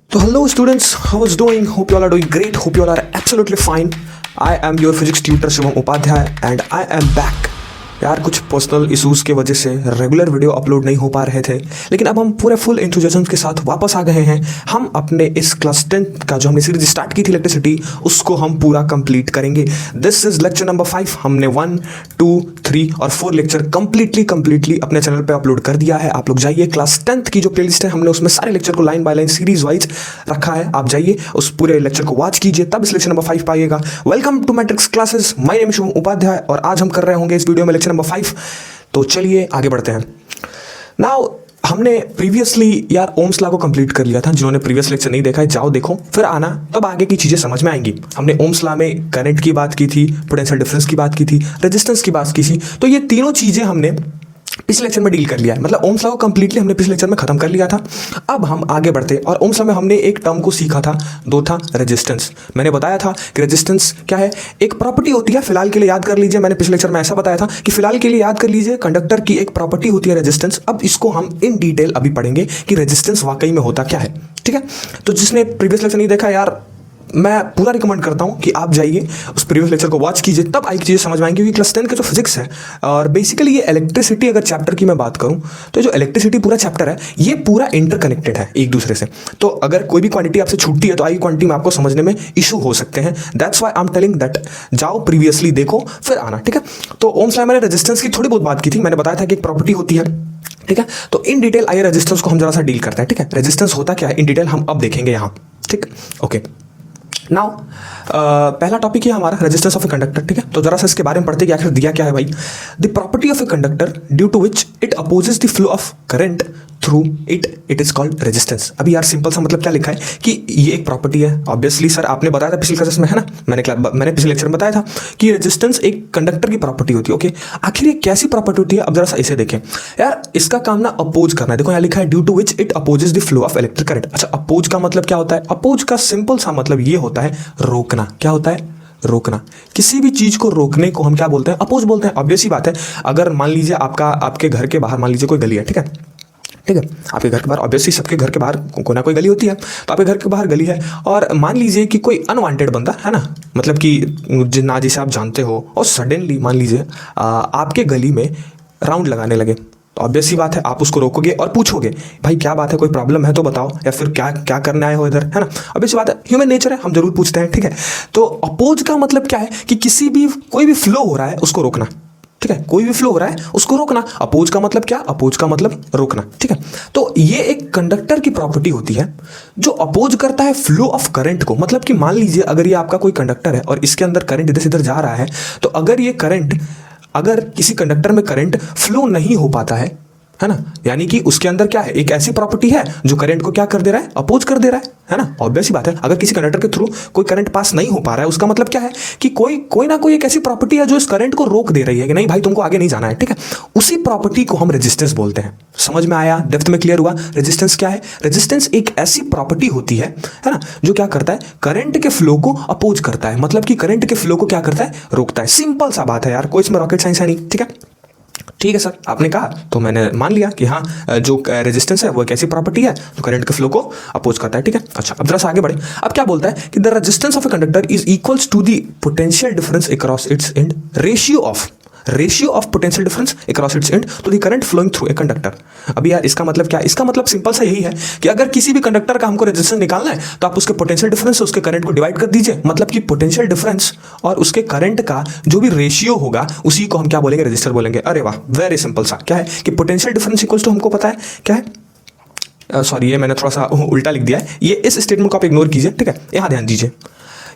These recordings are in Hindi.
So hello students, how is doing? Hope you all are doing great. Hope you all are absolutely fine. I am your physics tutor Shivam Upadhyay and I am back. यार कुछ पर्सनल इश्यूज़ के वजह से रेगुलर वीडियो अपलोड नहीं हो पा रहे थे, लेकिन अब हम पूरे फुल एंथुसियाज्म के साथ वापस आ गए हैं। हम अपने इस क्लास 10 का जो हमने सीरीज स्टार्ट की थी इलेक्ट्रिसिटी, उसको हम पूरा कंप्लीट करेंगे। This is lecture number 5। हमने 1, 2, 3 और 4 लेक्चर कंप्लीटली अपने चैनल पे अपलोड कर दिया है। आप लोग जाइए, क्लास 10 की जो प्लेलिस्ट है हमने उसमें सारे लेक्चर को line by line series wise रखा है। आप जाइए उस पूरे लेक्चर को वॉच कीजिए, तब इस लेक्चर नंबर 5 पाइएगा। Welcome to Matrix classes, my name Shivam Upadhyay और आज हम कर रहे होंगे इस वीडियो में लेक्चर नंबर 5। तो चलिए आगे बढ़ते हैं। नाउ हमने प्रीवियसली यार ओम्स लॉ को कंप्लीट कर लिया था। जिन्होंने प्रीवियस लेक्चर नहीं देखा है जाओ देखो, फिर आना, तब आगे की चीजें समझ में आएंगी। हमने ओम्स लॉ में करंट की बात की थी, पोटेंशियल डिफरेंस की बात की थी, रेजिस्टेंस की बात की थी। तो ये तीनों चीजें हमने पिछले लेक्चर में डील कर लिया है, मतलब ओम्स लॉ को कंप्लीटली हमने पिछले लेक्चर में खत्म कर लिया था। अब हम आगे बढ़ते और ओम्स लॉ में हमने एक टर्म को सीखा था, दो था रेजिस्टेंस। मैंने बताया था कि रेजिस्टेंस क्या है, एक प्रॉपर्टी होती है। फिलहाल के लिए याद कर लीजिए, मैंने पिछले लेक्चर में ऐसा बताया था कि फिलहाल के लिए याद कर लीजिए, कंडक्टर की एक प्रॉपर्टी होती है रेजिस्टेंस। अब इसको हम इन डिटेल अभी पढ़ेंगे कि रेजिस्टेंस वाकई में होता क्या है। ठीक है, तो जिसने प्रीवियस लेक्चर नहीं देखा यार, मैं पूरा रिकमेंड करता हूँ कि आप जाइए उस प्रीवियस लेक्चर को वॉच कीजिए, तब आई चीज़ें समझ में आएंगी। क्योंकि क्लास 10 का जो फिजिक्स है और बेसिकली ये इलेक्ट्रिसिटी अगर चैप्टर की मैं बात करूँ तो जो इलेक्ट्रिसिटी पूरा चैप्टर है ये पूरा इंटरकनेक्टेड है एक दूसरे से। तो अगर कोई भी क्वांटिटी आपसे छूटती है तो आई क्वांटिटी में आपको समझने में इशू हो सकते हैं। That's why I am telling that जाओ प्रीवियसली देखो फिर आना। ठीक है, तो ओम्स लॉ में मैंने रेजिस्टेंस की थोड़ी बहुत बात की थी। मैंने बताया था कि एक प्रॉपर्टी होती है। ठीक है, तो इन डिटेल आइए रेजिस्टेंस को हम जरा सा डील करते हैं। ठीक है, रेजिस्टेंस होता क्या है इन डिटेल हम अब देखेंगे यहाँ। ठीक, ओके। नाउ पहला टॉपिक है हमारा रेजिस्टेंस ऑफ ए कंडक्टर। ठीक है, तो जरा सा इसके बारे में पढ़ते कि आखिर दिया क्या है भाई। The property of a conductor due to which it opposes the flow of current through it is called resistance. अभी यार सिंपल सा मतलब क्या लिखा है कि ये एक प्रॉपर्टी है। ऑब्वियसली सर आपने बताया था पिछले क्लास में, है ना, मैंने पिछले लेक्चर में बताया था कि रेजिस्टेंस एक कंडक्टर की प्रॉपर्टी होती है। ओके, आखिर ये कैसी प्रॉपर्टी होती है, अब जरा सा इसे देखें यार। इसका काम ना अपोज करना है। देखो यहाँ लिखा है due to which it opposes the flow of electric current. अच्छा, अपोज का मतलब क्या होता है? अपोज का सिंपल सा मतलब ये होता है रोकना। क्या होता है? रोकना। किसी भी चीज को रोकने को हम क्या बोलते हैं? अपोज बोलते हैं। ऑब्वियस ही बात है, अगर मान लीजिए आपके घर के बाहर मान लीजिए कोई गली है। ठीक है, ठीक है, आपके घर के बाहर ऑब्वियसली सबके घर के बाहर कोई ना कोई गली होती है। तो आपके घर के बाहर गली है और मान लीजिए कि कोई अनवांटेड बंदा है ना, मतलब कि ना जिसे आप जानते हो, और सडनली मान लीजिए आपके गली में राउंड लगाने लगे। तो ऑब्वियस ही बात है आप उसको रोकोगे और पूछोगे भाई क्या बात है, कोई प्रॉब्लम है तो बताओ, या फिर क्या क्या करने आए हो इधर, है ना। ऑब्वियस बात है, ह्यूमन नेचर है, हम जरूर पूछते हैं। ठीक है, तो अपोज का मतलब क्या है कि कोई भी फ्लो हो रहा है उसको रोकना। ठीक है, कोई भी फ्लो हो रहा है उसको रोकना। अपोज का मतलब क्या? अपोज का मतलब रोकना। ठीक है, तो ये एक कंडक्टर की प्रॉपर्टी होती है जो अपोज करता है फ्लो ऑफ करंट को। मतलब कि मान लीजिए अगर ये आपका कोई कंडक्टर है और इसके अंदर करंट इधर से इधर जा रहा है, तो अगर किसी कंडक्टर में करंट फ्लो नहीं हो पाता है ना, यानी कि उसके अंदर क्या है, एक ऐसी प्रॉपर्टी है जो करंट को क्या कर दे रहा है? अपोज कर दे रहा है ना। ऑब्वियस बात है, अगर किसी कंडक्टर के थ्रू कोई करंट पास नहीं हो पा रहा है, उसका मतलब क्या है कि कोई ना कोई एक ऐसी प्रॉपर्टी है जो इस करंट को रोक दे रही है कि नहीं भाई तुमको आगे नहीं जाना है। ठीक है, उसी प्रॉपर्टी को हम रेजिस्टेंस बोलते हैं। समझ में आया? डेप्थ में क्लियर हुआ? रेजिस्टेंस क्या है? रेजिस्टेंस एक ऐसी प्रॉपर्टी होती है ना, जो क्या करता है? करंट के फ्लो को अपोज करता है। मतलब कि करंट के फ्लो को क्या करता है? रोकता है। सिंपल सा बात है यार, कोई इसमें रॉकेट साइंस है नहीं। ठीक है सर, आपने कहा तो मैंने मान लिया कि हाँ, जो रेजिस्टेंस है वो एक ऐसी प्रॉपर्टी है जो करंट के फ्लो को अपोज करता है। ठीक है, अच्छा अब जरा सा आगे बढ़े। अब क्या बोलता है कि the resistance of a conductor is equals to the potential difference across its end ratio of potential difference across its end to the current flowing through a conductor. अभी यार इसका मतलब क्या है? इसका मतलब सिंपल सा यही है कि अगर किसी भी कंडक्टर का हमको रेजिस्टेंस निकालना है तो आप उसके पोटेंशियल डिफरेंस से उसके करंट को डिवाइड कर दीजिए। मतलब कि पोटेंशियल डिफरेंस और उसके करंट का जो भी रेशियो होगा उसी को हम क्या बोलेंगे? रेजिस्टर बोलेंगे। अरे वाह, वेरी सिंपल सा। क्या है कि पोटेंशियल डिफरेंस इक्वल्स टू, हमको पता है क्या है, सॉरी ये मैंने थोड़ा सा उल्टा लिख दिया है। ये इस स्टेटमेंट को आप इग्नोर कीजिए। ठीक है, यहां ध्यान दीजिए,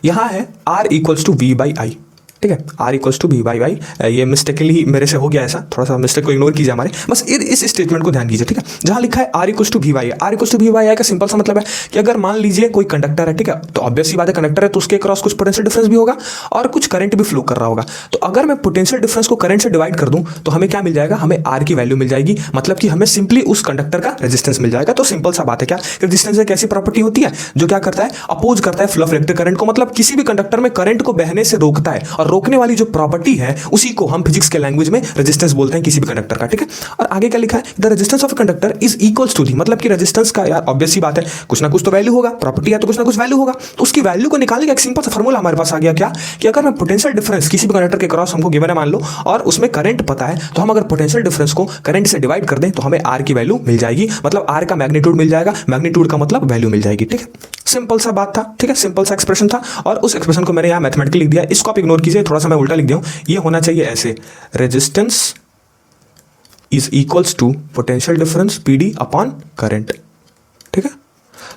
यहां है R equals to V by I. ठीक है, R equals to V by Y. ये मिस्टेकली मेरे से हो गया ऐसा, थोड़ा सा मिस्टेक को इग्नोर कीजिए हमारे, बस इस स्टेटमेंट को ध्यान दीजिए। ठीक है, जहां लिखा है R equals to V by, R equals to V by का सिंपल सा मतलब है कि अगर मान लीजिए कोई कंडक्टर है। ठीक है, तो ऑब्वियस सी बात है, कंडक्टर है तो उसके क्रॉस कुछ पोटेंशियल डिफरेंस भी होगा और कुछ करंट भी फ्लो कर रहा होगा। तो अगर मैं पोटेंशियल डिफरेंस को करंट से डिवाइड कर दूं तो हमें क्या मिल जाएगा? हमें R की वैल्यू मिल जाएगी। मतलब कि हमें सिंपली उस कंडक्टर का रेजिस्टेंस मिल जाएगा। तो सिंपल सा बात है क्या, रेजिस्टेंस एक ऐसी प्रॉपर्टी होती है जो क्या करता है? अपोज करता है फ्लो ऑफ इलेक्ट्रिक करंट को। मतलब किसी भी कंडक्टर में करंट को बहने से रोकता है, और रोकने वाली जो प्रॉपर्टी है उसी को हम फिजिक्स के लैंग्वेज में रेजिस्टेंस बोलते हैं किसी भी कंडक्टर का, ठीक है। और आगे क्या लिखा है, the resistance of a conductor is equals to the, मतलब कि रेजिस्टेंस का यार ऑब्वियस सी बात है कुछ ना कुछ तो वैल्यू होगा, प्रॉपर्टी है तो कुछ ना कुछ वैल्यू होगा, तो उसकी वैल्यू को निकालने का एक सिंपल सा फॉर्मूला हमारे पास आ गया, क्या कि अगर मैं पोटेंशियल डिफरेंस किसी भी कंडक्टर के क्रॉस हमको गिवन है मान लो, और उसमें करंट पता है, तो हम अगर पोटेंशियल डिफरेंस को करंट से डिवाइड कर दें तो हमें आर की वैल्यू मिल जाएगी, मतलब आर का मैग्नीट्यूड मिल जाएगा, मैग्नीट्यूड का मतलब वैल्यू मिल जाएगी, ठीक है। सिंपल सा बात था, ठीक है, सिंपल सा एक्सप्रेशन था, और उस एक्सप्रेशन को मैंने यहाँ मैथमेटिकली लिख दिया, इसको आप इग्नोर कीजिए, थोड़ा सा मैं उल्टा लिख दिया हूं, ये होना चाहिए ऐसे, resistance is equals to potential difference PD upon current, ठीक है।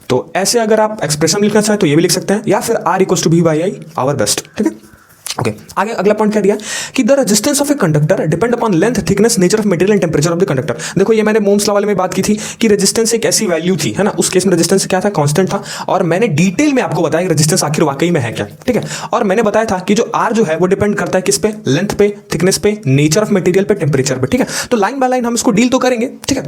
तो ऐसे अगर आप एक्सप्रेशन लिखना चाहें तो ये भी लिख सकते हैं, या फिर R equals to V by I our best, ठीक है। ओके, आगे अगला पॉइंट क्या दिया कि the resistance of a conductor depend upon length, thickness, nature of material and temperature of the conductor. देखो ये मैंने मोम्स लॉ वाले में बात की थी कि रेजिस्टेंस एक ऐसी वैल्यू थी, है ना, उस केस में रेजिस्टेंस क्या था, कांस्टेंट था, और मैंने डिटेल में आपको बताया कि रेजिस्टेंस आखिर वाकई में है क्या, ठीक है। और मैंने बताया था कि जो आर जो है वो डिपेंड करता है किस पे, लेंथ पे, थिकनेस पे, नेचर ऑफ मटेरियल पे, टेंपरेचर पे, ठीक है। तो लाइन बाय लाइन हम इसको डील तो करेंगे, ठीक है।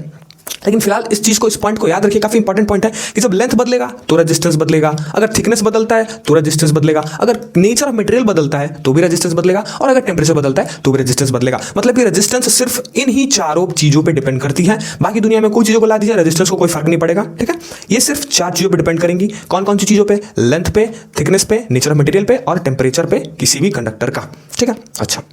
लेकिन फिलहाल इस चीज को, इस पॉइंट को याद रखिए, काफी इंपॉर्टेंट पॉइंट है कि जब लेंथ बदलेगा तो रेजिस्टेंस बदलेगा, अगर थिकनेस बदलता है तो रेजिस्टेंस बदलेगा, अगर नेचर ऑफ मटेरियल बदलता है तो भी रेजिस्टेंस बदलेगा, और अगर टेंपरेचर बदलता है तो भी रेजिस्टेंस बदलेगा। मतलब कि रेजिस्टेंस सिर्फ इन ही चारों चीजों पे डिपेंड करती है, बाकी दुनिया में कोई चीजों को ला दीजिए रेजिस्टेंस को कोई फर्क नहीं पड़ेगा, ठीक है। ये सिर्फ चार चीजों पे डिपेंड करेंगी, कौन कौन सी चीजों पे, लेंथ पे, थिकनेस पे, नेचर ऑफ मटेरियल पे और टेंपरेचर पे किसी भी कंडक्टर का, ठीक है। अच्छा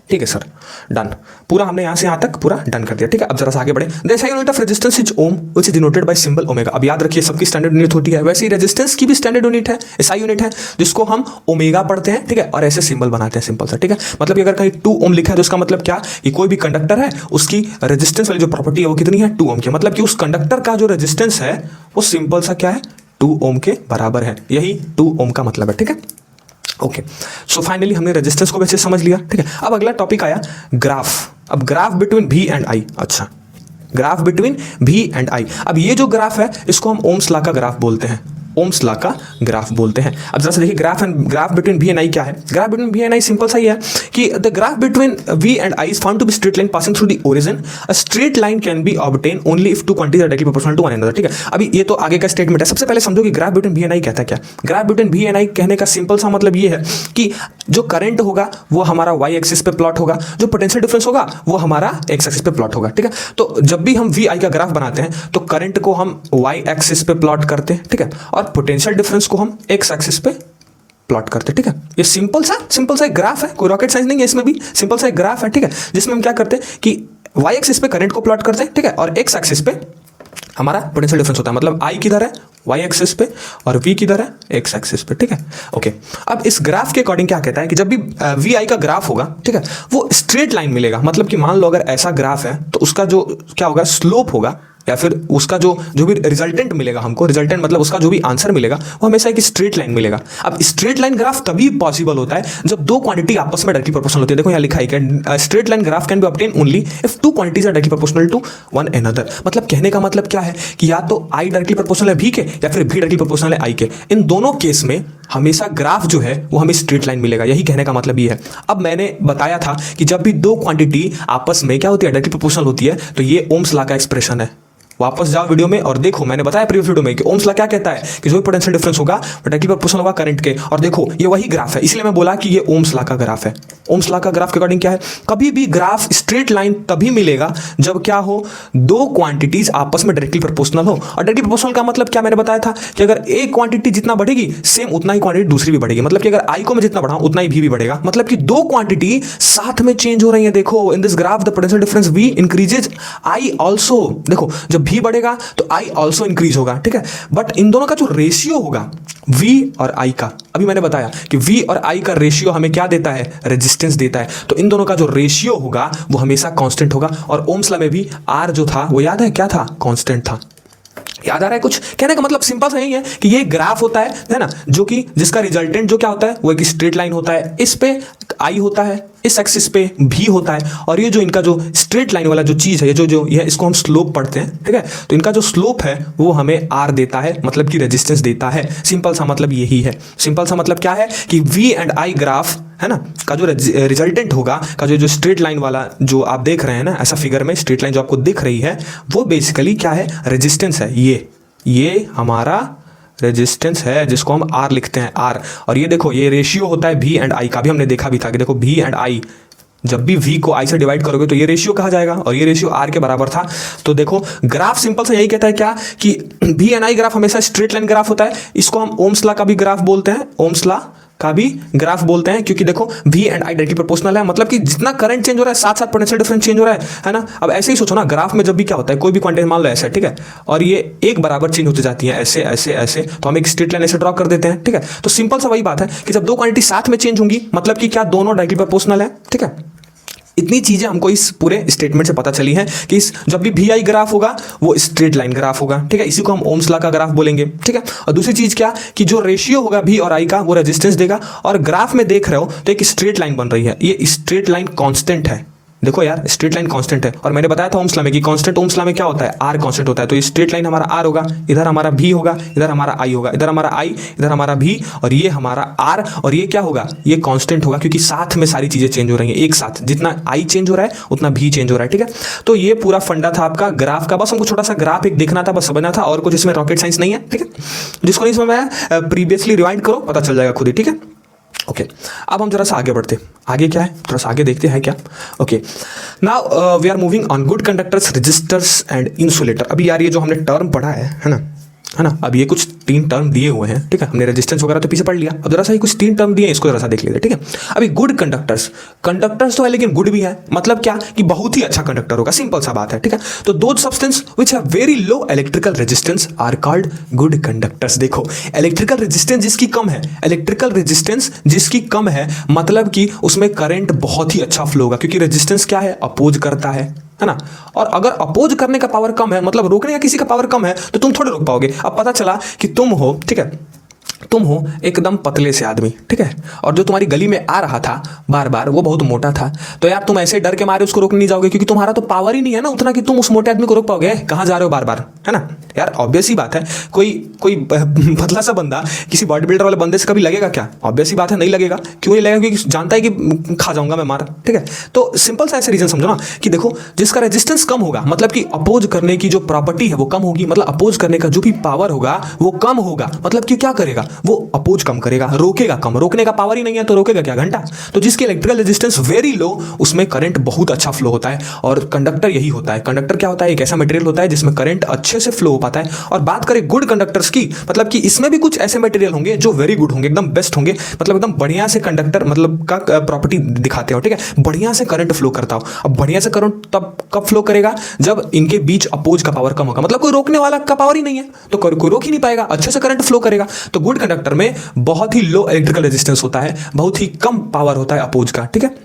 ठीक है सर, डन, पूरा हमने यहां से यहां तक पूरा डन कर दिया, ठीक है। अब जरा सा आगे बढ़े, the SI unit of resistance is ohm which is denoted by symbol omega. अब याद रखिए सबकी स्टैंडर्ड यूनिट होती है, वैसे ही रेजिस्टेंस की भी स्टैंडर्ड यूनिट है, एसआई यूनिट है, जिसको हम ओमेगा पढ़ते हैं, ठीक है, और ऐसे सिंबल बनाते हैं सिंपल सा, ठीक है। मतलब कि अगर कहीं 2 ओम लिखा है तो उसका मतलब क्या कि कोई भी कंडक्टर है उसकी रेजिस्टेंस वाली जो प्रॉपर्टी है वो कितनी है, 2 ओम की, मतलब कि उस कंडक्टर का जो रेजिस्टेंस है वो सिंपल सा क्या है, 2 ओम के बराबर है, यही 2 ओम का मतलब है, ठीक है। ओके, सो फाइनली हमने रेजिस्टेंस को वैसे समझ लिया, ठीक है। अब अगला टॉपिक आया ग्राफ। अब graph between V and I, अच्छा graph between V and I। अब ये जो ग्राफ है इसको हम ओम्स लॉ का ग्राफ बोलते हैं, ओम्स लॉ का ग्राफ बोलते हैं। अब जरा सा देखिए graph between V and I क्या है। Graph between V and I simple सा ही है कि the graph between V and I is found to be straight line passing through the origin. A straight line can be obtain only if two quantities are directly proportional to one another, ठीक है। अभी ये तो आगे का स्टेटमेंट है, सबसे पहले समझो कि graph between V and I कहता है क्या। Graph between V and I कहने का सिंपल सा मतलब ये है कि जो करंट होगा वो हमारा y एक्सिस पे प्लॉट होगा, जो पोटेंशियल डिफरेंस होगा वो हमारा x एक्सिस पे प्लॉट होगा, ठीक है। तो जब भी हम V I का ग्राफ बनाते हैं तो करंट को हम y एक्सिस पे प्लॉट करते हैं, ठीक है, और पोटेंशियल डिफरेंस को हम x एक्सिस पे प्लॉट करते हैं, ठीक है। ये सिंपल सा एक ग्राफ है, कोई रॉकेट साइंस नहीं है इसमें भी, सिंपल सा एक ग्राफ है, ठीक है, जिसमें हम क्या करते हैं कि y एक्सिस पे करंट को प्लॉट करते हैं, ठीक है, और x एक्सिस पे हमारा पोटेंशियल डिफरेंस होता है, मतलब I किधर है y एक्सिस पे और V किधर है x एक्सिस पे, ठीक है। ओके, अब इस ग्राफ के अकॉर्डिंग क्या कहता है कि जब भी V I का ग्राफ होगा, ठीक है, वो स्ट्रेट लाइन मिलेगा। मतलब कि मान लो अगर ऐसा ग्राफ है तो उसका जो क्या होगा, स्लोप होगा, या फिर उसका जो भी रिजल्टेंट मिलेगा हमको, रिजल्टेंट मतलब उसका जो भी आंसर मिलेगा वो हमेशा एक स्ट्रेट लाइन मिलेगा। अब स्ट्रेट लाइन ग्राफ तभी पॉसिबल होता है जब दो क्वांटिटी आपस में डायरेक्टली प्रोपोर्शनल होती है। देखो यहाँ लिखा है क्या, straight line graph can be obtain only if two quantities are directly proportional to one another. मतलब कहने का मतलब क्या है कि या तो I डायरेक्टली प्रोपोर्शनल है V के, या फिर V डायरेक्टली प्रोपोर्शनल है I के। इन दोनों केस में हमेशा ग्राफ जो है वो हमें स्ट्रेट लाइन मिलेगा, यही कहने का मतलब ये है। अब मैंने बताया था कि जब भी दो क्वांटिटी आपस में क्या होती है, डायरेक्टली प्रोपोर्शनल होती है, तो ये ओम्स लॉ का एक्सप्रेशन है। वापस जाओ वीडियो में और देखो, मैंने बताया प्रीवियस वीडियो में कि ओम्स लॉ क्या कहता है कि जो भी पोटेंशियल डिफरेंस होगा वो डायरेक्टली प्रोपोर्शनल होगा करंट के। और देखो ये वही ग्राफ है, इसलिए मैं बोला कि ये ओम्स लॉ का ग्राफ है। ओम्स लॉ का ग्राफ के अकॉर्डिंग क्या है, कभी भी ग्राफ स्ट्रेट लाइन तभी मिलेगा जब क्या हो, दो क्वांटिटीज आपस में डायरेक्टली प्रोपोर्शनल हो। और डायरेक्टली प्रोपोर्शनल का मतलब क्या मैंने बताया था कि अगर एक क्वांटिटी जितना बढ़ेगी सेम उतना ही क्वांटिटी दूसरी भी बढ़ेगी। मतलब कि अगर I को मैं जितना बढ़ाऊं उतना ही V भी बढ़ेगा। मतलब कि दो क्वांटिटी साथ में चेंज हो रही है। देखो in this graph the potential difference V increases, I also, देखो जब V बढ़ेगा तो I ऑल्सो इंक्रीज होगा, ठीक है। बट इन दोनों का जो रेशियो होगा V और I का, अभी मैंने बताया कि V और I का रेशियो हमें क्या देता है, रेजिस्टेंस देता है। तो इन दोनों का जो रेशियो होगा वो हमेशा कांस्टेंट होगा। और ओम्स लॉ में भी R जो था वो याद है क्या था, कांस्टेंट था। याद आ रहा है कुछ? कहने का मतलब सिंपल सा यही है कि ये ग्राफ होता है ना, जो कि जिसका रिजल्टेंट जो क्या होता है वो एक स्ट्रेट लाइन होता है। इस पे I होता है, इस एक्सिस पे V होता है, और ये जो इनका जो स्ट्रेट लाइन वाला जो चीज है, ये जो ये इसको हम स्लोप पढ़ते हैं, ठीक है। तो इनका जो स्लोप है वो हमें R देता है, मतलब कि रेजिस्टेंस देता है। सिंपल सा मतलब यही है। सिंपल सा मतलब क्या है कि V एंड I ग्राफ है ना का जो रिजल्टेंट होगा, का जो स्ट्रेट लाइन वाला जो आप देख रहे हैं ना, ऐसा फिगर में स्ट्रेट लाइन जो आपको दिख रही है वो बेसिकली क्या है, रेजिस्टेंस है। ये हमारा रेजिस्टेंस है जिसको हम आर लिखते हैं, आर। और ये देखो ये रेशियो होता है वी एंड आई का, भी हमने देखा भी था कि देखो वी एंड आई, जब भी v को i से डिवाइड करोगे तो ये रेशियो कहा जाएगा, और ये रेशियो r के बराबर था। तो देखो ग्राफ सिंपल सा यही कहता है क्या कि v एंड i ग्राफ हमेशा स्ट्रेट लाइन ग्राफ होता है। इसको हम ओम्स लॉ का भी ग्राफ बोलते हैं, ओम्स लॉ का भी ग्राफ बोलते हैं, क्योंकि देखो v and i directly proportional है, मतलब कि जितना करंट चेंज हो रहा है साथ साथ पोटेंशियल डिफरेंस चेंज हो रहा है ना। अब ऐसे ही सोचो ना, ग्राफ में जब भी क्या होता है, कोई भी क्वांटिटी मान लो ऐसे, ठीक है, और ये एक बराबर चेंज होती जाती है ऐसे ऐसे ऐसे, तो हम एक स्ट्रेट लाइन ऐसे ड्रॉ कर देते हैं, ठीक है। तो सिंपल सा वही बात है कि जब दो क्वांटिटी साथ में चेंज होंगी मतलब कि क्या दोनों डायरेक्टली प्रोपोर्शनल है, ठीक है। इतनी चीजें हमको इस पूरे स्टेटमेंट से पता चली हैं कि जब भी वी आई ग्राफ होगा वो स्ट्रेट लाइन ग्राफ होगा, ठीक है। इसी को हम ओम्स लॉ का ग्राफ बोलेंगे, ठीक है। और दूसरी चीज क्या कि जो रेशियो होगा वी और आई का वो रेजिस्टेंस देगा, और ग्राफ में देख रहे हो तो एक स्ट्रेट लाइन बन रही है, ये स्ट्रेट लाइन कांस्टेंट है। देखो यार स्ट्रेट लाइन कांस्टेंट है, और मैंने बताया था ओम्स लॉ में कि कांस्टेंट ओम्स लॉ में क्या होता है, आर कांस्टेंट होता है। तो ये स्ट्रेट लाइन हमारा आर होगा, इधर हमारा भी होगा, इधर हमारा आई होगा, इधर हमारा आई, इधर हमारा भी, और ये हमारा आर, और ये क्या होगा, ये कांस्टेंट होगा, क्योंकि साथ में सारी चीजें चेंज हो रही हैं एक साथ, जितना आई चेंज हो रहा है उतना भी चेंज हो रहा है, ठीक है। तो ये पूरा फंडा था आपका ग्राफ का, बस हमको छोटा सा ग्राफ एक देखना था, बस समझना था, और कुछ इसमें रॉकेट साइंस नहीं है, ठीक है। जिसको नहीं समझ में आया प्रीवियसली रिवाइंड करो, पता चल जाएगा खुद ही, ठीक है। ओके अब हम जरा सा आगे बढ़ते, आगे क्या है थोड़ा सा आगे देखते हैं क्या। Okay now we are moving on good conductors, resistors and insulator. अभी यार ये जो हमने टर्म पढ़ा है ना, अब ये कुछ 3 टर्म दिए हुए हैं, ठीक है। हमने रेजिस्टेंस वगैरह तो पीछे पढ़ लिया, अब जरा सा ही कुछ 3 टर्म दिए हैं, इसको जरा सा देख लेते हैं, ठीक है। अभी गुड कंडक्टर्स, कंडक्टर्स तो है लेकिन गुड भी है, मतलब क्या कि बहुत ही अच्छा कंडक्टर होगा, सिंपल सा बात है, ठीक है। तो दो substance which have very low electrical resistance R called good conductors. देखो इलेक्ट्रिकल रेजिस्टेंस जिसकी कम है, इलेक्ट्रिकल रेजिस्टेंस जिसकी कम है मतलब कि उसमें करंट बहुत ही अच्छा फ्लो होगा, क्योंकि रेजिस्टेंस क्या है, अपोज करता है ना। और अगर अपोज करने का पावर कम है, मतलब रोकने का किसी का पावर कम है, तो तुम थोड़े रोक पाओगे। अब पता चला कि तुम हो, ठीक है, तुम हो एकदम पतले से आदमी, ठीक है, और जो तुम्हारी गली में आ रहा था बार बार वो बहुत मोटा था, तो यार तुम ऐसे डर के मारे उसको रोक नहीं जाओगे, क्योंकि तुम्हारा तो पावर ही नहीं है ना उतना कि तुम उस मोटे आदमी को रोक पाओगे। कहाँ जा रहे हो बार बार, है ना यार, ऑब्वियस ही बात है। कोई पतला सा बंदा किसी बॉडी बिल्डर वाले बंदे से कभी लगेगा क्या, ऑब्वियस ही बात है नहीं लगेगा। क्यों नहीं लगेगा, क्योंकि जानता है कि खा जाऊंगा मैं मार, ठीक है। तो सिंपल सा ऐसे रीजन समझो ना कि देखो जिसका रेजिस्टेंस कम होगा मतलब कि अपोज करने की जो प्रॉपर्टी है वो कम होगी, मतलब अपोज करने का जो भी पावर होगा वो कम होगा, मतलब कि क्या करेगा वो अपोज कम करेगा, रोकेगा कम, रोकने का पावर ही नहीं है तो रोकेगा क्या, घंटा। तो जिसकी इलेक्ट्रिकल रेजिस्टेंस वेरी लो उसमें करंट बहुत अच्छा फ्लो होता है, और कंडक्टर यही होता है। कंडक्टर क्या होता है, एक ऐसा मटेरियल होता है जिसमें करंट अच्छे से फ्लो हो पाता है। और बात करें गुड कंडक्टर्स की, मतलब कि इसमें भी कुछ ऐसे मटेरियल होंगे जो वेरी गुड होंगे, एकदम बेस्ट होंगे, मतलब एकदम बढ़िया से कंडक्टर मतलब का प्रॉपर्टी दिखाते हो, ठीक है, बढ़िया से करंट फ्लो करता हो। अब बढ़िया से करंट तब कब फ्लो करेगा, जब इनके बीच अपोज का पावर कम होगा, मतलब कोई रोकने वाला का पावर ही नहीं है तो कोई रोक ही नहीं पाएगा, अच्छे से करंट फ्लो करेगा। तो गुड कंडक्टर में बहुत ही लो इलेक्ट्रिकल रेजिस्टेंस होता है, बहुत ही कम पावर होता है अपोज का, ठीक है।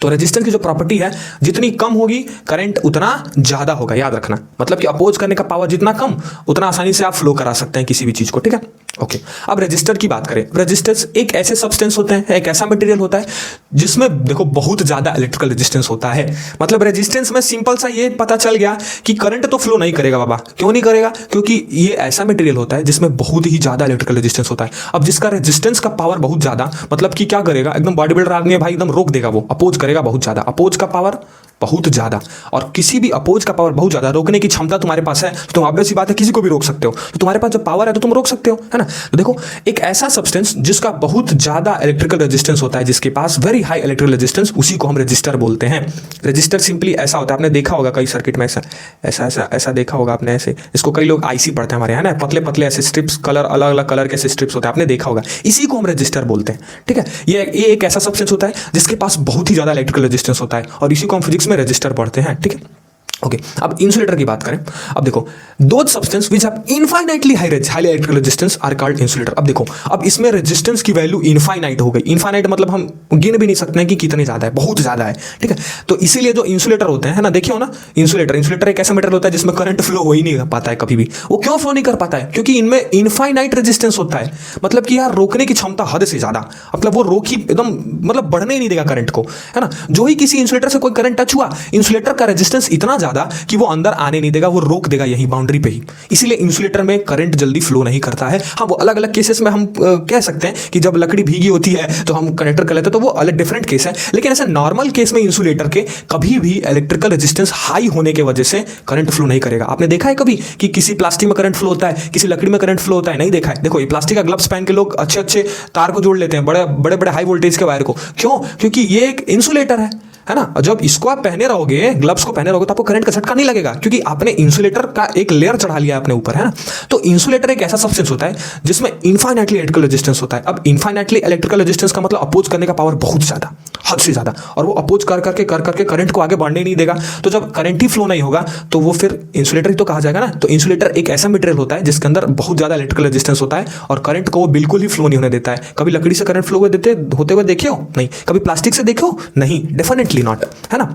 तो रेजिस्टेंस की जो प्रॉपर्टी है जितनी कम होगी करंट उतना ज्यादा होगा, याद रखना, मतलब कि अपोज करने का पावर जितना कम उतना आसानी से आप फ्लो करा सकते हैं किसी भी चीज को, ठीक है। ओके अब रेजिस्टर की बात करें, रेजिस्टेंस एक ऐसे सब्सटेंस होते हैं, एक ऐसा मटेरियल होता है जिसमें देखो बहुत ज्यादा इलेक्ट्रिकल रेजिस्टेंस होता है। मतलब रेजिस्टेंस में सिंपल सा ये पता चल गया कि करंट तो फ्लो नहीं करेगा बाबा। क्यों नहीं करेगा, क्योंकि ये ऐसा मटेरियल होता है जिसमें बहुत ही ज्यादा इलेक्ट्रिकल रेजिस्टेंस होता है। अब जिसका रेजिस्टेंस का पावर बहुत ज्यादा, मतलब कि क्या करेगा, एकदम बॉडी बिल्डर आदमी है भाई, एकदम रोक देगा, वो अपोज करेगा बहुत ज्यादा, अपोज का पावर बहुत ज्यादा, और किसी भी अपोज का पावर बहुत ज्यादा, रोकने की क्षमता तुम्हारे पास है तो तुम ऑब्वियस सी बात है किसी को भी रोक सकते हो। तो तुम्हारे पास जब पावर है तो तुम रोक सकते हो, है ना। तो देखो एक ऐसा सब्सटेंस जिसका बहुत ज्यादा इलेक्ट्रिकल रेजिस्टेंस होता है, जिसके पास वेरी हाई इलेक्ट्रिकल रेजिस्टेंस, उसी को हम रेजिस्टर बोलते हैं। रेजिस्टर सिंपली ऐसा होता है, आपने देखा होगा कई सर्किट में ऐसा ऐसा ऐसा ऐसा देखा होगा आपने, ऐसे इसको कई लोग आईसी पढ़ते हैं हमारे यहाँ ना, पतले पतले ऐसे स्ट्रिप्स, कलर अलग अलग कलर के ऐसे स्ट्रिप्स होते हैं, आपने देखा होगा, इसी को हम रेजिस्टर बोलते हैं, ठीक है। ये एक ऐसा सब्सटेंस होता है जिसके पास बहुत ही ज्यादा इलेक्ट्रिकल रेजिस्टेंस होता है, और इसी को हम फिजिक्स में रेजिस्टर पढ़ते हैं, ठीक है। ओके अब इंसुलेटर की बात करें, अब देखो दो substance which have infinitely high electrical resistance R called insulator. अब देखो अब इसमें रेजिस्टेंस की वैल्यू इनफाइनाइट हो गई, इनफाइनाइट मतलब हम गिन भी नहीं सकते हैं कि कितनी ज्यादा है, बहुत ज्यादा है, ठीक है। तो इसीलिए जो इंसुलेटर होते हैं ना, देखिए हो ना, इंसुलेटर एक ऐसा मटेरियल होता है जिसमें करंट फ्लो हो ही नहीं पाता है कभी भी। वो क्यों फ्लो नहीं कर पाता है, क्योंकि इनमें इनफाइनाइट रेजिस्टेंस होता है, मतलब कि यार रोकने की क्षमता हद से ज्यादा, मतलब वो रोक ही एकदम मतलब बढ़ने ही नहीं देगा करंट को, है ना। जो ही किसी इंसुलेटर से कोई करंट टच हुआ, इंसुलेटर का रेजिस्टेंस इतना ज्यादा कि वो अंदर आने नहीं देगा, वो रोक देगा यही बाउंड्री पे ही। इसीलिए इंसुलेटर में करंट जल्दी फ्लो नहीं करता है। हाँ, वो अलग अलग केसेस में हम कह सकते हैं कि जब लकड़ी भीगी होती है तो हम कनेक्टर कर लेते हैं, तो वो अलग डिफरेंट केस है। लेकिन ऐसे नॉर्मल केस में इंसुलेटर के कभी भी इलेक्ट्रिकल रेजिस्टेंस हाई होने की वजह से करंट फ्लो नहीं करेगा। आपने देखा है कभी कि किसी प्लास्टिक में करंट फ्लो होता है, किसी लकड़ी में करंट फ्लो होता है? नहीं देखा है। देखो, ये प्लास्टिक का ग्लव्स पहन के लोग अच्छे अच्छे तार को जोड़ लेते हैं, बड़े बड़े हाई वोल्टेज के वायर को। क्यों? क्योंकि ये एक इंसुलेटर है ना। जब इसको आप पहने रहोगे, ग्लव्स को पहने रहोगे, तो आपको करंट का झटका नहीं लगेगा, क्योंकि आपने इंसुलेटर का एक लेयर चढ़ा लिया अपने ऊपर, है ना। तो इंसुलेटर एक ऐसा सब्सटेंस होता है जिसमें इनफाइनाइटली इलेक्ट्रिकल रेजिस्टेंस होता है। अब इनफाइनाइटली इलेक्ट्रिकल रेजिस्टेंस का मतलब अपोज करने का पावर बहुत ज्यादा, हद से ज्यादा, और वो अपोज कर करके करंट को आगे बढ़ने नहीं देगा। तो जब करंट ही फ्लो नहीं होगा तो वो फिर इंसुलेटर ही तो कहा जाएगा ना। तो इंसुलेटर एक ऐसा मटेरियल होता है जिसके अंदर बहुत ज्यादा इलेक्ट्रिकल रेजिस्टेंस होता है और करंट को वो बिल्कुल ही फ्लो नहीं होने देता है। कभी लकड़ी से करंट फ्लो होते हुए देखे हो? नहीं। कभी प्लास्टिक से देखे हो? नहीं, डेफिनेटली नॉट, है ना।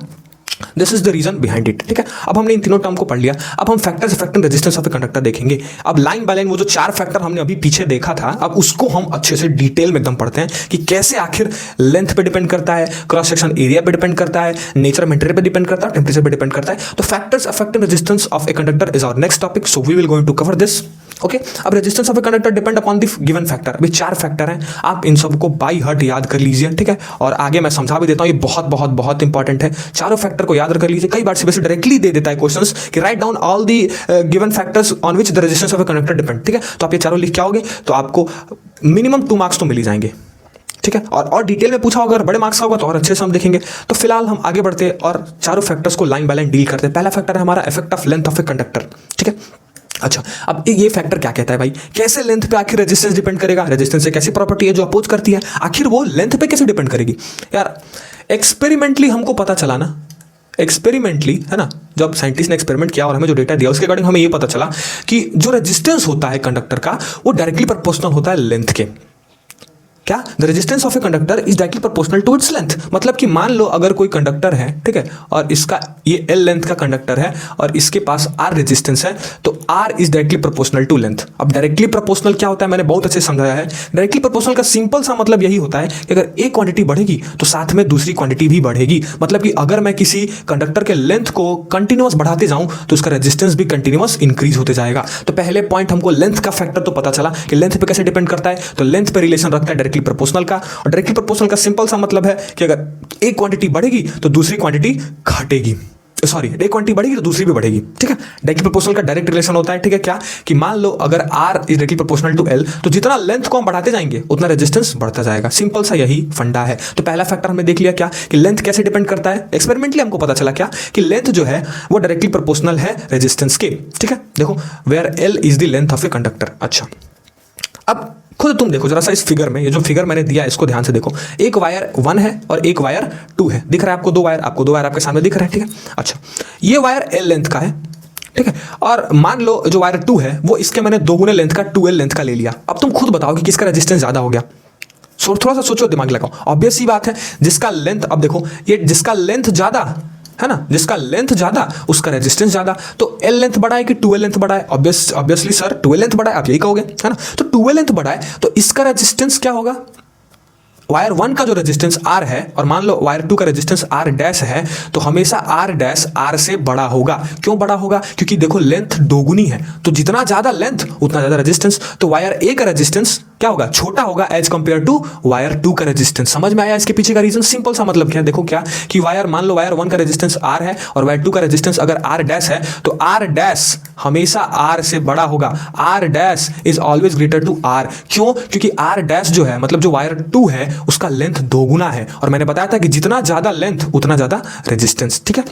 This is the reason behind it. ठीक है, अब हमने इन तीनों टर्म को पढ़ लिया। अब हम factors affecting resistance of a conductor देखेंगे। अब लाइन बाय लाइन वो जो 4 फैक्टर हमने अभी पीछे देखा था, अब उसको हम अच्छे से डिटेल में एकदम पढ़ते हैं कि कैसे आखिर लेंथ पे डिपेंड करता है, क्रॉस सेक्शन एरिया पे डिपेंड करता है, नेचर मटेरियल पे डिपेंड करता है, टेम्परेचर पे डिपेंड करता है। तो factors affecting resistance of a conductor is our next topic, so we will going to cover this. Okay, अब resistance of a conductor depend upon the given factor. अभी 4 फैक्टर हैं, आप इन सबको बाई हार्ट याद कर लीजिए। ठीक है, और आगे मैं समझा भी देता हूं, ये बहुत बहुत बहुत इंपॉर्टेंट है। चारों फैक्टर को याद कर लीजिए। कई बार से डायरेक्टली दे देता है क्वेश्चंस कि write down all the given factors on which the resistance of a conductor depend. ठीक है, तो आप ये चारों लिख के आओगे तो आपको मिनिमम 2 मार्क्स तो मिल ही जाएंगे। ठीक है, और डिटेल में पूछा होगा, अगर बड़े मार्क्स का होगा तो और अच्छे से हम देखेंगे। तो फिलहाल हम आगे बढ़ते हैं और चारों फैक्टर्स को लाइन बाय लाइन डील करते हैं। पहला फैक्टर है हमारा effect of length of a conductor. ठीक है, अच्छा, अब ये फैक्टर क्या कहता है भाई? कैसे लेंथ पे आखिर रेजिस्टेंस डिपेंड करेगा? रेजिस्टेंस एक ऐसी प्रॉपर्टी है जो अपोज करती है, आखिर वो लेंथ पे कैसे डिपेंड करेगी? यार, एक्सपेरिमेंटली हमको पता चला ना, एक्सपेरिमेंटली, है ना, जब साइंटिस्ट ने एक्सपेरिमेंट किया और हमें जो डेटा दिया उसके अकॉर्डिंग हमें ये पता चला कि जो रेजिस्टेंस होता है कंडक्टर का वो डायरेक्टली प्रोपोर्शनल होता है लेंथ के। क्या? The resistance of a conductor is directly proportional to its length. मतलब कि मान लो अगर कोई कंडक्टर है, ठीक है, और इसका ये L लेंथ का कंडक्टर है और इसके पास R रेजिस्टेंस है, तो R is directly proportional to length. अब डायरेक्टली प्रोपोर्शनल क्या होता है, मैंने बहुत अच्छे से समझाया है। डायरेक्टली प्रोपोर्शनल का सिंपल सा मतलब यही होता है कि अगर एक क्वांटिटी बढ़ेगी तो साथ में दूसरी क्वांटिटी भी बढ़ेगी। मतलब कि अगर मैं किसी कंडक्टर के लेंथ को कंटिन्यूअस बढ़ाते जाऊं तो उसका रेजिस्टेंस भी कंटिन्यूअस इंक्रीज होते जाएगा। तो पहले पॉइंट हमको लेंथ का फैक्टर तो पता चला कि लेंथ पे कैसे डिपेंड करता है। तो लेंथ पे रिलेशन रखता है डायरेक्टली प्रोपोर्शनल का, और डायरेक्टली प्रोपोर्शनल का सिंपल सा मतलब है कि अगर एक क्वांटिटी बढ़ेगी तो दूसरी क्वांटिटी घटेगी। सॉरी, एक क्वांटिटी बढ़ेगी तो दूसरी भी बढ़ेगी। ठीक है, डायरेक्टली प्रोपोर्शनल का डायरेक्ट रिलेशन होता है। ठीक है, क्या कि मान लो अगर R is directly proportional to L, तो जितना लेंथ को हम बढ़ाते जाएंगे उतना रेजिस्टेंस बढ़ता जाएगा। सिंपल सा यही फंडा है। तो पहला फैक्टर हमने देख लिया क्या कि लेंथ कैसे डिपेंड करता है। एक्सपेरिमेंटली हमको पता चला क्या कि लेंथ जो है वो डायरेक्टली प्रोपोर्शनल है रेजिस्टेंस के। ठीक है, देखो, where L is the length of a conductor. अच्छा, अब खुद तुम देखो जरा सा इस फिगर में, ये जो फिगर मैंने दिया इसको ध्यान से देखो। एक वायर 1 है और एक वायर 2 है। दिख रहा है आपको? दो वायर आपके सामने दिख रहा है। ठीक है, अच्छा, ये वायर L लेंथ का है। ठीक है, और मान लो जो वायर 2 है वो इसके मैंने 2 गुने लेंथ का 2L लेंथ का ले लिया। अब तुम खुद बताओ कि किसका रेजिस्टेंस ज्यादा हो गया। थोड़ा सा सोचो, दिमाग लगाओ। ऑब्वियस सी बात है, जिसका लेंथ, अब देखो, ये जिसका लेंथ ज्यादा है ना, जिसका लेंथ ज्यादा उसका रेजिस्टेंस ज्यादा। तो L लेंथ बड़ा है कि 2L लेंथ बड़ा है? ऑब्वियसली सर 2L लेंथ बड़ा है, आप यही कहोगे, है ना। तो 2L लेंथ बड़ा है तो इसका रेजिस्टेंस क्या होगा? वायर 1 का जो रेजिस्टेंस R है और मान लो वायर 2 का रेजिस्टेंस R डैश है, तो हमेशा R डैश R से बड़ा होगा। क्यों बड़ा होगा? क्योंकि देखो लेंथ दोगुनी है, तो जितना ज्यादा लेंथ उतना ज्यादा रेजिस्टेंस। तो वायर A का रेजिस्टेंस क्या होगा? छोटा होगा एज कंपेयर टू वायर 2 का रेजिस्टेंस। समझ में आया इसके पीछे का रीजन? सिंपल सा मतलब क्या है, देखो क्या कि वायर, मान लो वायर 1 का रेजिस्टेंस R है और वायर 2 का रेजिस्टेंस अगर R डैश है, तो R डैश हमेशा R से बड़ा होगा। R dash is always greater to R। क्यों? क्योंकि R डैश जो है, मतलब जो वायर 2 है, उसका लेंथ दोगुना है, और मैंने बताया था कि जितना ज्यादा लेंथ उतना ज्यादा रेजिस्टेंस। ठीक है,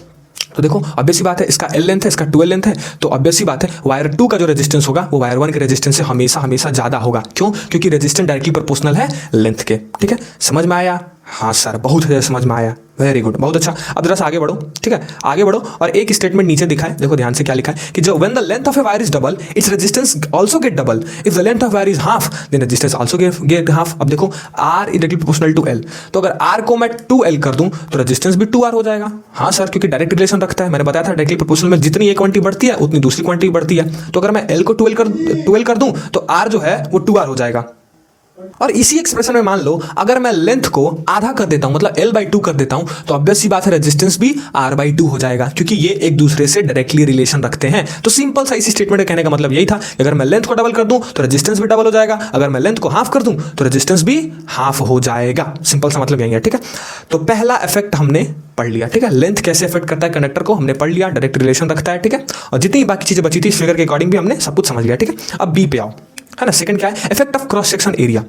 तो देखो ऑब्वियस सी बात है, इसका L लेंथ है, इसका 2L लेंथ है, तो ऑब्वियस सी बात है वायर 2 का जो रेजिस्टेंस होगा वो वायर 1 के रेजिस्टेंस से हमेशा हमेशा ज्यादा होगा। क्यों? क्योंकि रेजिस्टेंस डायरेक्टली प्रोपोर्शनल है लेंथ के। ठीक है, समझ में आया? हाँ सर, बहुत अच्छे समझ में आया, वेरी गुड, बहुत अच्छा। अब जरा सा आगे बढ़ो। ठीक है, आगे बढ़ो और एक स्टेटमेंट नीचे दिखा है, देखो ध्यान से क्या लिखा है कि जो when the length of a wire is double its resistance also get double. If the length of wire is half then resistance also get half. अब देखो R is directly proportional to L, तो अगर R को मैं 2L कर दूं तो रेजिस्टेंस भी 2R हो जाएगा। हाँ सर, क्योंकि डायरेक्ट रिलेशन रखता है। मैंने बताया था डायरेक्टली प्रोपोर्शनल में जितनी एक क्वांटिटी बढ़ती है उतनी दूसरी क्वांटिटी बढ़ती है। तो अगर मैं L को 2L कर दूं तो R जो है वो 2R हो जाएगा। और इसी एक्सप्रेशन में मान लो अगर मैं लेंथ को आधा कर देता हूं, मतलब L/2 कर देता हूं, तो ऑब्वियस सी बात है रेजिस्टेंस भी R/2 हो जाएगा, क्योंकि ये एक दूसरे से डायरेक्टली रिलेशन रखते हैं। तो सिंपल सा इसी स्टेटमेंट कहने का मतलब यही था कि अगर मैं लेंथ को डबल कर दूं तो रेजिस्टेंस भी डबल हो जाएगा, अगर मैं लेंथ को हाफ कर दूं तो रेजिस्टेंस भी हाफ हो जाएगा। सिंपल सा मतलब यही है, ठीक है। तो पहला इफेक्ट हमने पढ़ लिया, ठीक है। लेंथ कैसे इफेक्ट करता है कंडक्टर को हमने पढ़ लिया, डायरेक्ट रिलेशन रखता है, ठीक है। और जितनी बाकी चीजें बची थी इस फिगर के अकॉर्डिंग भी हमने सब कुछ समझ लिया, ठीक है। अब बी पे आओ, है ना। सेकंड क्या है, effect of cross section area.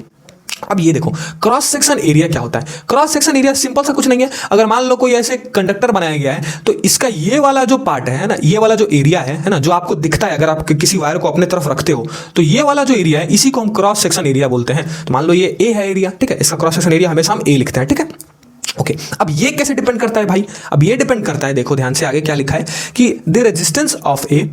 अब ये देखो क्रॉस सेक्शन एरिया क्या होता है। क्रॉस सेक्शन एरिया सिंपल सा कुछ नहीं है, अगर मान लो कोई ऐसे कंडक्टर बनाया गया है तो इसका ये वाला जो पार्ट है ना, ये वाला जो एरिया है ना, जो आपको दिखता है अगर आप किसी वायर को अपने तरफ रखते हो तो ये वाला जो एरिया है इसी को हम क्रॉस सेक्शन एरिया बोलते हैं। तो मान लो ये ए है एरिया, ठीक है, इसका क्रॉस सेक्शन एरिया हमेशा हम ए लिखते हैं, ठीक है। ओके, अब ये कैसे डिपेंड करता है भाई, अब ये डिपेंड करता है, देखो ध्यान से आगे क्या लिखा है कि the resistance of a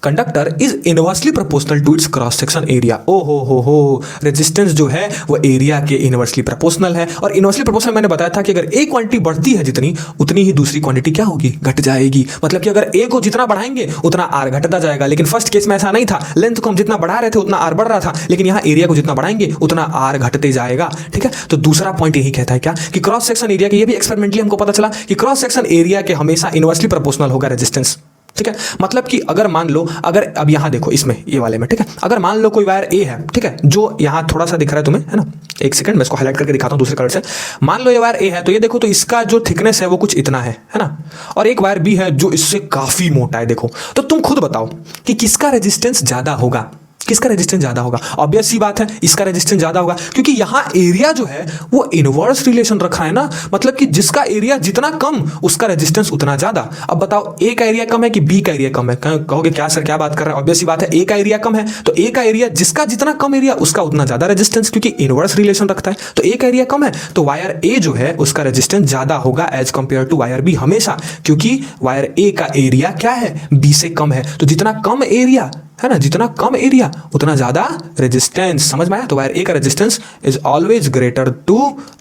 conductor is inversely proportional to its cross section area. ओ हो रेजिस्टेंस जो है वो एरिया के इनवर्सली प्रोपोर्शनल है। और इनवर्सली प्रोपोर्शनल मैंने बताया था कि अगर ए क्वांटिटी बढ़ती है जितनी, उतनी ही दूसरी क्वांटिटी क्या होगी, घट जाएगी। मतलब कि अगर ए को जितना बढ़ाएंगे उतना आर घटता जाएगा, लेकिन फर्स्ट केस में ऐसा नहीं था, लेंथ को हम जितना बढ़ा रहे थे उतना आर बढ़ रहा था, लेकिन यहाँ एरिया को जितना बढ़ाएंगे उतना आर घटते जाएगा, ठीक है। तो दूसरा पॉइंट यही कहता है क्या कि क्रॉस सेक्शन एरिया के, ये भी एक्सपेरिमेंटली हमको पता चला कि क्रॉस सेक्शन एरिया के हमेशा इनवर्सली प्रोपोर्शनल होगा रेजिस्टेंस, ठीक है। मतलब कि अगर मान लो, अगर अब यहां देखो इसमें ये वाले में, ठीक है, अगर मान लो कोई वायर ए है, ठीक है, जो यहां थोड़ा सा दिख रहा है तुम्हें, है ना, एक सेकंड मैं इसको हाईलाइट करके दिखाता हूं दूसरे कलर से। मान लो ये वायर ए है तो ये देखो, तो इसका जो थिकनेस है वो कुछ इतना है ना, और एक वायर बी है जो इससे काफी मोटा है, देखो। तो तुम खुद बताओ कि किसका रेजिस्टेंस ज्यादा होगा, किसका रेजिस्टेंस ज्यादा होगा। ऑब्वियस सी बात है इसका रेजिस्टेंस ज्यादा होगा, क्योंकि यहां एरिया जो है वो इनवर्स रिलेशन रखा है ना, मतलब कि जिसका एरिया जितना कम उसका रेजिस्टेंस उतना ज्यादा। अब बताओ ए का एरिया कम है कि बी का एरिया कम है, कहोगे क्या सर क्या बात कर रहे हैं, ऑब्वियस सी बात है ए का एरिया कम है, तो ए का एरिया जिसका जितना कम एरिया उसका उतना ज्यादा रेजिस्टेंस, क्योंकि इनवर्स रिलेशन रखता है। तो ए का एरिया कम है तो वायर ए जो है उसका रेजिस्टेंस ज्यादा होगा as compare to wire B हमेशा, क्योंकि वायर ए का एरिया क्या है, बी से कम है। तो जितना कम एरिया है ना, जितना कम एरिया उतना ज्यादा रेजिस्टेंस, समझ में आया। तो वायर ए का resistance is always greater to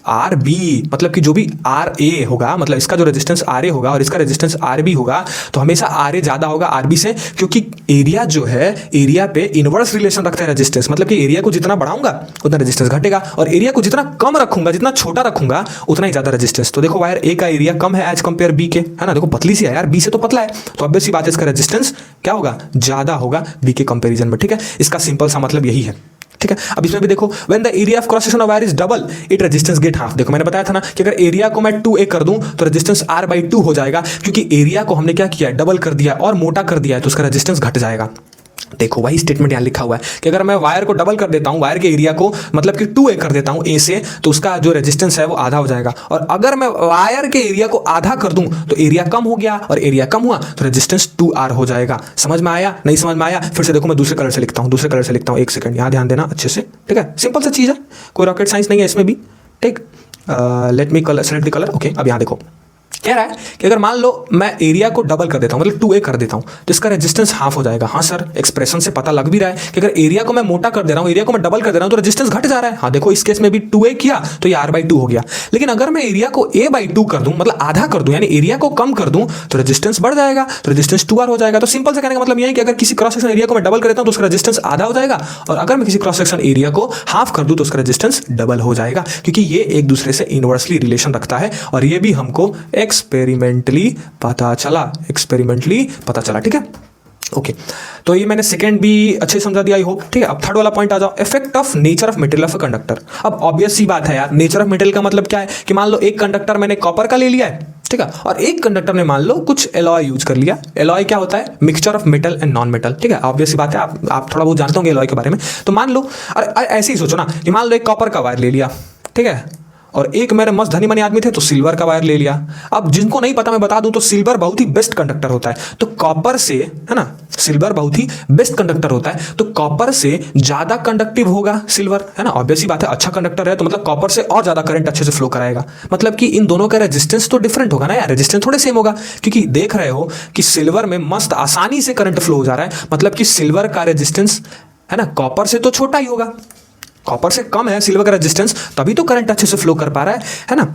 R B, मतलब कि जो भी आर ए होगा, मतलब इसका जो रेजिस्टेंस आर ए होगा और इसका रेजिस्टेंस आर बी होगा, तो हमेशा आर ए ज्यादा होगा आर बी से, क्योंकि एरिया जो है एरिया पे इनवर्स रिलेशन रखता है रेजिस्टेंस। मतलब कि एरिया को जितना बढ़ाऊंगा उतना रेजिस्टेंस घटेगा, और एरिया को जितना कम रखूंगा, जितना छोटा रखूंगा उतना ही ज्यादा रेजिस्टेंस। तो देखो वायर ए का एरिया कम है एज कंपेयर बी के, है ना, देखो पतली सी है यार, बी से तो पतला है, तो ऑब्वियस सी बात है इसका रेजिस्टेंस क्या होगा, ज्यादा होगा बी के कंपैरिजन में, ठीक है। इसका सिंपल सा मतलब यही है, ठीक है। अब इसमें भी देखो when the area of cross section of wire is double it resistance gate half. देखो मैंने बताया था ना कि अगर एरिया को मैं 2a कर दूं तो रेजिस्टेंस r/2 हो जाएगा, क्योंकि एरिया को हमने क्या किया है, डबल कर दिया और मोटा कर दिया है, तो उसका रेजिस्टेंस घट जाएगा। देखो वही स्टेटमेंट यहां लिखा हुआ है कि अगर मैं वायर को डबल कर देता हूं, वायर के एरिया को मतलब कि 2a कर देता हूं ए से, तो उसका जो रेजिस्टेंस है वो आधा हो जाएगा। और अगर मैं वायर के एरिया को आधा कर दूं तो एरिया कम हो गया, और एरिया कम हुआ तो रेजिस्टेंस 2r हो जाएगा। समझ में आया, नहीं समझ में आया? फिर से देखो मैं दूसरे कलर से लिखता हूं, दूसरे कलर से लिखता हूं, एक सेकंड यहां ध्यान देना अच्छे से, ठीक है। सिंपल सा चीज है, कोई रॉकेट साइंस नहीं है इसमें भी, ठीक। Let me colour select the colour. Okay, अब यहां देखो कह रहा है कि अगर मान लो मैं एरिया को डबल कर देता हूं, मतलब 2a कर देता हूं, तो इसका रेजिस्टेंस हाफ हो जाएगा। हाँ सर, एक्सप्रेशन से पता लग भी रहा है कि अगर एरिया को मैं मोटा कर दे रहा हूं, एरिया को मैं डबल कर दे रहा हूं, तो रेजिस्टेंस घट जा रहा है। हाँ देखो इस केस में भी 2a किया तो ये r/2 हो गया। लेकिन अगर मैं एरिया को a/2 कर दूं, मतलब आधा कर दूं, यानी एरिया को कम कर दूं, तो रेजिस्टेंस बढ़ जाएगा, तो रेजिस्टेंस 2r हो जाएगा। तो सिंपल से कहने का मतलब यह है कि अगर किसी क्रॉस सेक्शन एरिया को मैं डबल कर देता हूं तो उसका रेजिस्टेंस आधा हो जाएगा, और अगर मैं किसी क्रॉस सेक्शन एरिया को हाफ कर दूं तो उसका रेजिस्टेंस डबल हो जाएगा, क्योंकि ये एक दूसरे से इनवर्सली रिलेशन रखता है। और ये भी हमको एक्सपेरिमेंटली पता चला, ठीक है। ओके, तो ये मैंने सेकंड भी अच्छे से समझा दिया, आई होप, ठीक है। अब थर्ड वाला पॉइंट आ जाओ, effect of nature of material of a conductor. अब ऑब्वियस सी बात है यार, नेचर ऑफ मटेरियल का मतलब क्या है कि मान लो एक कंडक्टर मैंने कॉपर का ले लिया है, ठीक है, और एक कंडक्टर ने मान लो कुछ एलॉय यूज कर लिया। एलॉय क्या होता है, mixture of metal and non metal, ठीक है। ऑब्वियस सी बात है, आप थोड़ा बहुत जानते होंगे एलॉय के बारे में। तो मान लो, और ऐसे ही सोचो ना कि मान लो एक कॉपर का वायर ले लिया, ठीक है, और एक मेरे मस्त धनी मनी आदमी थे तो सिल्वर का वायर ले लिया। अब जिनको नहीं पता मैं बता दूं तो सिल्वर बहुत ही बेस्ट कंडक्टर होता है, तो कॉपर से, है ना, सिल्वर बहुत ही बेस्ट कंडक्टर होता है, तो कॉपर से ज्यादा कंडक्टिव होगा सिल्वर, है ना। ऑब्वियस ही बात है, अच्छा कंडक्टर है तो मतलब कॉपर से और ज्यादा करंट अच्छे से फ्लो कराएगा। मतलब कि इन दोनों का रेजिस्टेंस तो डिफरेंट होगा ना यार, रेजिस्टेंस थोड़े सेम होगा, क्योंकि देख रहे हो कि सिल्वर में मस्त आसानी से करंट फ्लो हो जा रहा है, मतलब कि सिल्वर का रेजिस्टेंस, है ना, कॉपर से तो छोटा ही होगा, कॉपर से कम है सिल्वर का रेजिस्टेंस, तभी तो करंट अच्छे से फ्लो कर पा रहा है ना।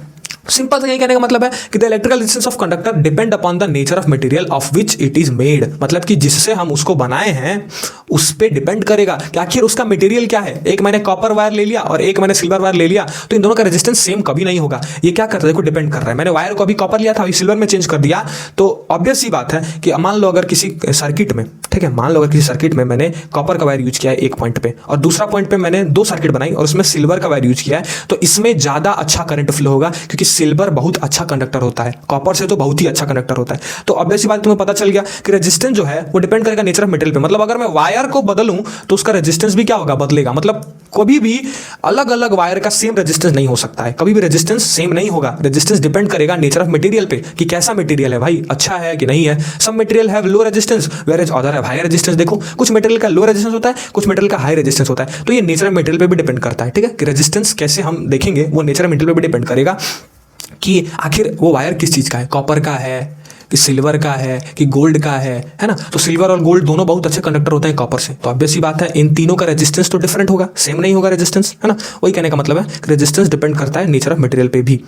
सिंपल से यही कहने का मतलब है कि the electrical resistance of conductor depend upon the nature of material of which it is made, मतलब कि जिससे हम उसको बनाए हैं उस पे डिपेंड करेगा कि आखिर उसका मटेरियल क्या है। एक मैंने कॉपर वायर ले लिया और एक मैंने सिल्वर वायर ले लिया, तो इन दोनों का रेजिस्टेंस सेम कभी नहीं होगा। ये क्या करता है, देखो डिपेंड कर रहा है। मैंने वायर को अभी कॉपर लिया था, अभी सिल्वर में चेंज कर दिया, तो ऑब्वियस सी बात है कि मान लो अगर किसी सर्किट में, ठीक है, मान लो अगर किसी सर्किट में मैंने कॉपर का वायर यूज किया है एक पॉइंट पे और दूसरा पॉइंट पे मैंने 2 सर्किट बनाई और उसमें सिल्वर का वायर यूज किया है, तो इसमें ज्यादा अच्छा करंट फ्लो होगा क्योंकि सिल्वर बहुत अच्छा कंडक्टर होता है, कॉपर से तो बहुत ही अच्छा कंडक्टर होता है। तो ऑब्वियस सी बात तुम्हें पता चल गया कि रेजिस्टेंस जो है वो डिपेंड करेगा नेचर ऑफ मटेरियल पे। मतलब अगर मैं वायर को बदलूं तो उसका रेजिस्टेंस भी क्या होगा, बदलेगा। मतलब कभी भी अलग अलग वायर का सेम रेजिस्टेंस नहीं हो सकता है, कभी भी रेजिस्टेंस सेम नहीं होगा। रेजिस्टेंस डिपेंड करेगा नेचर ऑफ मटेरियल पे कि कैसा मटेरियल है भाई, अच्छा है कि नहीं है। Some material have low resistance where as other have high resistance. देखो कुछ मटेरियल का लो रेजिस्टेंस होता है, कुछ मटेरियल का हाई रेजिस्टेंस होता है, तो ये नेचर ऑफ मटेरियल पे भी डिपेंड करता है। ठीक है, कि रेजिस्टेंस कैसे हम देखेंगे वो नेचर ऑफ मटेरियल पे भी डिपेंड करेगा कि आखिर वो वायर किस चीज का है, कॉपर का है कि सिल्वर का है कि गोल्ड का है ना। तो सिल्वर और गोल्ड दोनों बहुत अच्छे कंडक्टर होते हैं कॉपर से, तो ऑब्वियस सी बात है इन तीनों का रेजिस्टेंस तो डिफरेंट होगा, सेम नहीं होगा रेजिस्टेंस, है ना। वही कहने का मतलब है कि रेजिस्टेंस डिपेंड करता है नेचर ऑफ मटेरियल पे भी।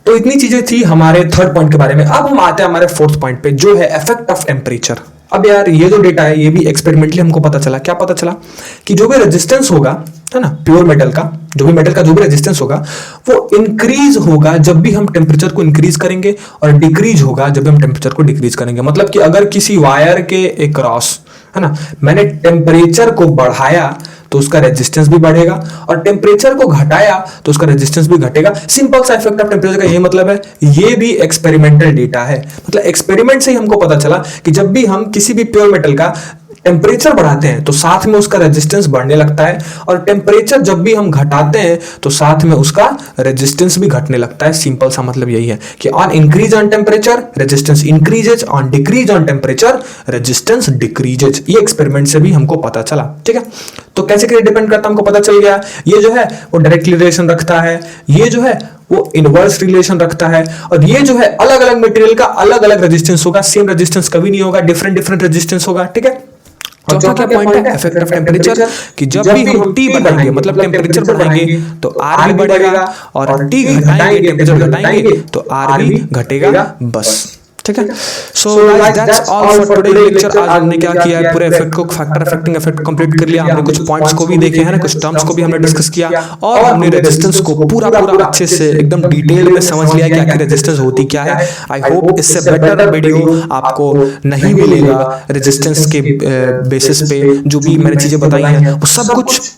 तो इतनी चीजें थी हमारे थर्ड पॉइंट के बारे में। अब हम आते हैं हमारे फोर्थ पॉइंट पे जो है इफेक्ट ऑफ टेम्परेचर। अब यार ये जो डेटा है ये भी एक्सपेरिमेंटली हमको पता चला। क्या पता चला कि जो भी रेजिस्टेंस होगा, है ना, प्योर मेटल का, जो भी मेटल का जो भी रेजिस्टेंस होगा वो इंक्रीज होगा जब भी हम टेम्परेचर को इंक्रीज करेंगे और डिक्रीज होगा जब भी हम टेम्परेचर को डिक्रीज करेंगे। मतलब कि अगर किसी वायर के अक्रॉस, है ना, मैंने टेम्परेचर को बढ़ाया तो उसका रेजिस्टेंस भी बढ़ेगा और टेम्परेचर को घटाया तो उसका रेजिस्टेंस भी घटेगा। सिंपल सा इफेक्ट ऑफ टेम्परेचर का यही मतलब है। ये भी एक्सपेरिमेंटल डेटा है, मतलब एक्सपेरिमेंट से ही हमको पता चला कि जब भी हम किसी भी प्योर मेटल का टेम्परेचर बढ़ाते हैं तो साथ में उसका रेजिस्टेंस बढ़ने लगता है और टेम्परेचर जब भी हम घटाते हैं तो साथ में उसका रेजिस्टेंस भी घटने लगता है। सिंपल सा मतलब यही है कि on increase on temperature resistance increases, on decrease on temperature resistance decreases. ये एक्सपेरिमेंट से भी हमको पता चला। ठीक है, तो कैसे कैसे डिपेंड करता है हमको पता चल गया। ये जो है वो डायरेक्ट रिलेशन रखता है, ये जो है वो इनवर्स रिलेशन रखता है, और ये जो है अलग अलग मटेरियल का अलग अलग रेजिस्टेंस होगा, सेम रेजिस्टेंस कभी नहीं होगा, डिफरेंट डिफरेंट रेजिस्टेंस होगा। ठीक है, चौथा क्या पॉइंट है इफेक्ट ऑफ टेम्परेचर, कि जब भी हम टी बढ़ाएंगे मतलब टेम्परेचर बढ़ाएंगे तो आर भी बढ़ेगा और टी घटाएंगे टेम्परेचर घटाएंगे तो आर भी घटेगा। बस ठीक है। So guys that's all for today lecture. आज हमने क्या किया है, पूरे इफेक्ट को, फैक्टर अफेक्टिंग इफेक्ट कंप्लीट कर लिया। हमने कुछ पॉइंट्स को भी देखे हैं ना, कुछ टर्म्स को भी हमने डिस्कस किया और हमने रेजिस्टेंस को पूरा पूरा अच्छे से एकदम डिटेल में समझ लिया कि आखिर रेजिस्टेंस होती क्या है। आई होप इससे बेटर वीडियो आपको नहीं मिलेगा रेजिस्टेंस के बेसिस पे। जो भी मैंने चीजें बताई हैं वो सब कुछ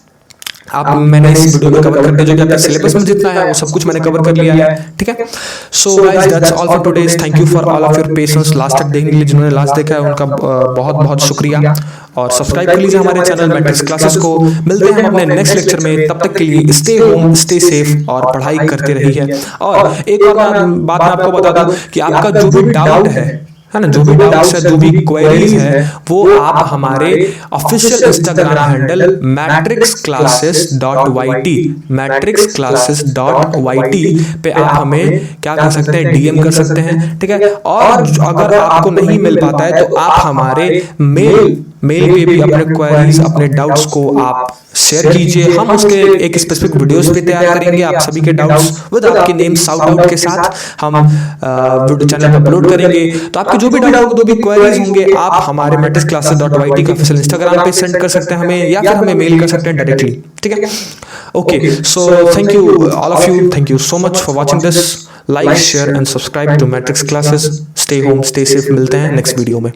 आप मैंने इस वीडियो में कवर कर दिया, जो कि आपके सिलेबस में जितना है वो सब कुछ मैंने कवर कर लिया है। ठीक है, so guys that's all for today. Thank you for all of your patience. Last तक देखने के लिए जिन्होंने लास्ट देखा है उनका बहुत बहुत शुक्रिया, और सब्सक्राइब कर लीजिए हमारे चैनल मैट्रिक्स क्लासेस को। मिलते हैं हम अपने नेक्स्ट लेक्चर में, तब तक के लिए स्टे होम, स्टे सेफ और पढ़ाई करते रहिए। और एक और बात मैं आपको बता दूं कि आपका जो भी डाउट है ना, जो भी डाउट्स है, जो भी क्वेरीज है, वो आप हमारे official Instagram handle matrixclasses.yt matrixclasses.yt पे आप हमें क्या कर सकते हैं, डीएम कर सकते हैं। ठीक है, और अगर आपको नहीं मिल पाता है तो आप हमारे मेल पे भी अपने क्वेरीज, अपने डाउट्स को आप शेयर कीजिए। हम उसके एक स्पेसिफिक वीडियोस भी तैयार करेंगे, आप सभी के डाउट्स विद आपके नेम साउट आउट के साथ हम वीडियो चैनल पर अपलोड करेंगे। तो आपके जो भी डाउट, जो भी क्वेरीज होंगे, आप हमारे matrixclasses.yt का ऑफिशियल इंस्टाग्राम पे सेंड कर सकते हैं हमें, या फिर हमें मेल कर सकते हैं डायरेक्टली। ठीक है, okay, so thank you all of you, thank you so much for watching this. Like, share and subscribe to Matrix classes. Stay home, stay safe. मिलते हैं नेक्स्ट वीडियो में।